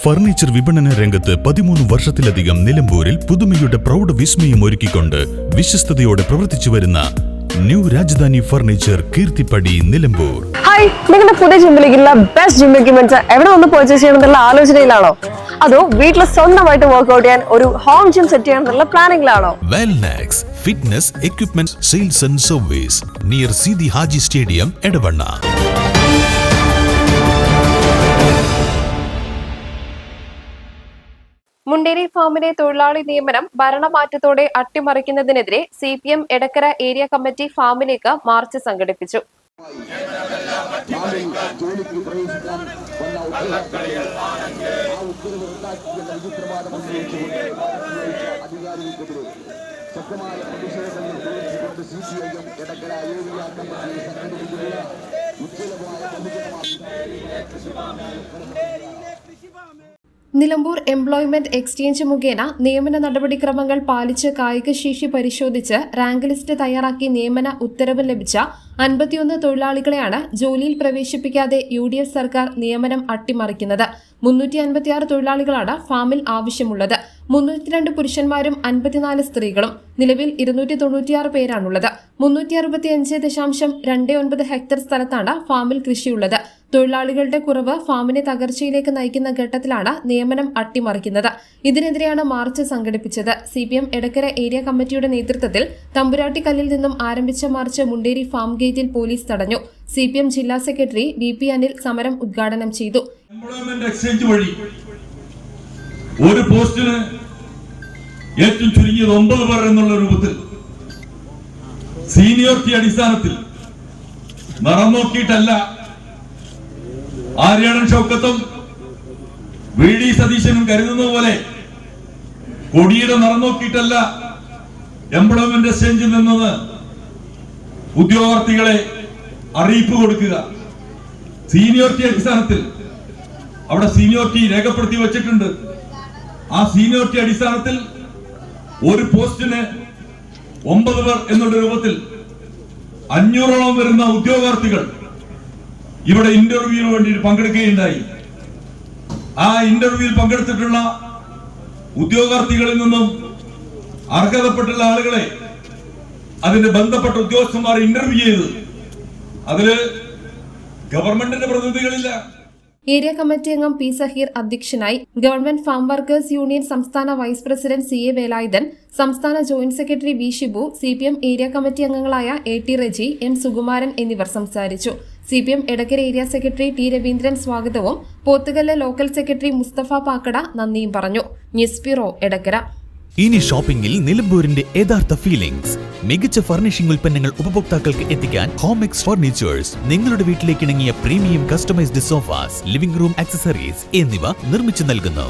Furniture വിപണന രംഗത്ത് 13 വർഷത്തിലധികം നിലമ്പൂരിൽ പുതുമയുടെ പ്രൗഢ വിസ്മയം ഒരുക്കിക്കൊണ്ട് വിശ്വസ്തയോടെ പ്രവർത്തിച്ചു വരുന്ന new Rajadhani furniture Keerthippadi Nilambur. Hi, നിങ്ങളുടെ പുതിയ ജിമ്മിലേക്കുള്ള ബെസ്റ്റ് ജിം എക്യുപ്മെന്റ്സ് എവിടെ വന്ന് പർച്ചേസ് ചെയ്യണമെന്നുള്ള ആലോചനയിലാണോ? അതോ വീട്ടിൽ സ്വന്തമായിട്ട് വർക്ക്ഔട്ട് ചെയ്യാൻ ഒരു ഹോം ജിം സെറ്റ് ചെയ്യാനുള്ള പ്ലാനിംഗിലാണോ? Wellnex fitness equipment sales and service near Sidi Haji stadium Edavanna. Munderi ഫാമിലെ തൊഴിലാളി നിയമനം ഭരണമാറ്റത്തോടെ അട്ടിമറിക്കുന്നതിനെതിരെ CPM എടക്കര ഏരിയ കമ്മിറ്റി ഫാമിലേക്ക് മാർച്ച് സംഘടിപ്പിച്ചു. നിലമ്പൂർ എംപ്ലോയ്മെന്റ് എക്സ്ചേഞ്ച് മുഖേന നിയമന നടപടിക്രമങ്ങൾ പാലിച്ച് കായികശേഷി പരിശോധിച്ച് റാങ്ക് ലിസ്റ്റ് തയ്യാറാക്കി നിയമന ഉത്തരവ് ലഭിച്ച 51 തൊഴിലാളികളെയാണ് ജോലിയിൽ പ്രവേശിപ്പിക്കാതെ UDF സർക്കാർ നിയമനം അട്ടിമറിക്കുന്നത്. 356 തൊഴിലാളികളാണ് ഫാമിൽ ആവശ്യമുള്ളത്. 302 പുരുഷന്മാരും 54 സ്ത്രീകളും. നിലവിൽ 296 പേരാണുള്ളത്. 365.29 ഹെക്ടർ സ്ഥലത്താണ് ഫാമിൽ കൃഷിയുള്ളത്. തൊഴിലാളികളുടെ കുറവ് ഫാമിനെ തകർച്ചയിലേക്ക് നയിക്കുന്ന ഘട്ടത്തിലാണ് നിയമനം അട്ടിമറിക്കുന്നത്. ഇതിനെതിരെയാണ് മാർച്ച് സംഘടിപ്പിച്ചത്. CPM എടക്കര ഏരിയ കമ്മിറ്റിയുടെ നേതൃത്വത്തിൽ തമ്പുരാട്ടിക്കല്ലിൽ നിന്നും ആരംഭിച്ച മാർച്ച് മുണ്ടേരി ഫാം ഗേറ്റിൽ പോലീസ് തടഞ്ഞു. CPM ജില്ലാ സെക്രട്ടറി VP അനിൽ സമരം ഉദ്ഘാടനം ചെയ്തു. എംപ്ലോയ്മെന്റ് എക്സ്ചേഞ്ച് വഴി ഒരു പോസ്റ്റിന് ഏറ്റവും ചുരുങ്ങിയത് 9 പേർ എന്നുള്ള രൂപത്തിൽ സീനിയോറിറ്റി അടിസ്ഥാനത്തിൽ നിറം നോക്കിയിട്ടല്ല ആര്യാടൻ ഷൗക്കത്തും VD സതീശനും കരുതുന്ന പോലെ കൊടിയുടെ നിറം നോക്കിയിട്ടല്ല എംപ്ലോയ്മെന്റ് എക്സ്ചേഞ്ചിൽ നിന്നത് ഉദ്യോഗാർത്ഥികളെ അറിയിപ്പ് കൊടുക്കുക. സീനിയോറിറ്റി അടിസ്ഥാനത്തിൽ അവിടെ സീനിയോറിറ്റി രേഖപ്പെടുത്തി വച്ചിട്ടുണ്ട്. ആ സീനിയോറിറ്റി അടിസ്ഥാനത്തിൽ ഒരു പോസ്റ്റിന് 9 പേർ എന്നുള്ള രൂപത്തിൽ 500ഓളം വരുന്ന ഉദ്യോഗാർത്ഥികൾ ഇവിടെ ഇന്റർവ്യൂവിന് വേണ്ടി പങ്കെടുക്കുകയുണ്ടായി. ആ ഇന്റർവ്യൂവിൽ പങ്കെടുത്തിട്ടുള്ള ഉദ്യോഗാർത്ഥികളിൽ നിന്നും അർഹതപ്പെട്ടുള്ള ആളുകളെ അതിന്റെ ബന്ധപ്പെട്ട ഉദ്യോഗസ്ഥന്മാർ ഇന്റർവ്യൂ ചെയ്ത് അതില് ഗവൺമെന്റിന്റെ പ്രതിനിധികളില്ല. ഏരിയ കമ്മിറ്റി അംഗം P സഹീർ അധ്യക്ഷനായി. ഗവൺമെന്റ് ഫാം വർക്കേഴ്സ് യൂണിയൻ സംസ്ഥാന വൈസ് പ്രസിഡന്റ് CA വേലായുധൻ, സംസ്ഥാന joint secretary V Shibu, CPM area committee അംഗങ്ങളായ AT റെജി, M സുകുമാരൻ എന്നിവർ സംസാരിച്ചു. CPM Edakkara area secretary T Raveendran സ്വാഗതവും പോത്തുകല്ല് ലോക്കൽ സെക്രട്ടറി മുസ്തഫ പാക്കട നന്ദിയും പറഞ്ഞു. News bureau Edakkara. ഇനി ഷോപ്പിംഗിൽ നിലമ്പൂരിന്റെ യഥാർത്ഥ ഫീലിംഗ്സ്. മികച്ച ഫർണിഷിംഗ് ഉൽപ്പന്നങ്ങൾ ഉപഭോക്താക്കൾക്ക് എത്തിക്കാൻ ഹോമെക്സ് ഫർണിച്ചേഴ്സ് നിങ്ങളുടെ വീട്ടിലേക്ക് ഇണങ്ങിയ premium customised sofas, living room accessories എന്നിവ നിർമ്മിച്ചു നൽകുന്നു.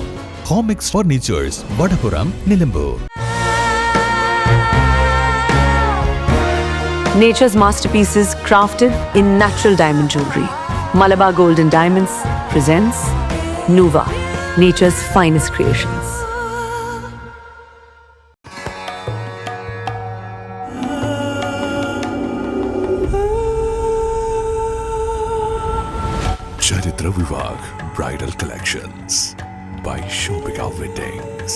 Homex furnitures, Vadapuram, Nilambur. Nature's masterpieces crafted in natural diamond jewelry. Malabar Gold and Diamonds presents Nuva, nature's finest creations. Charitra Vivag Bridal Collections by Shobhika Weddings.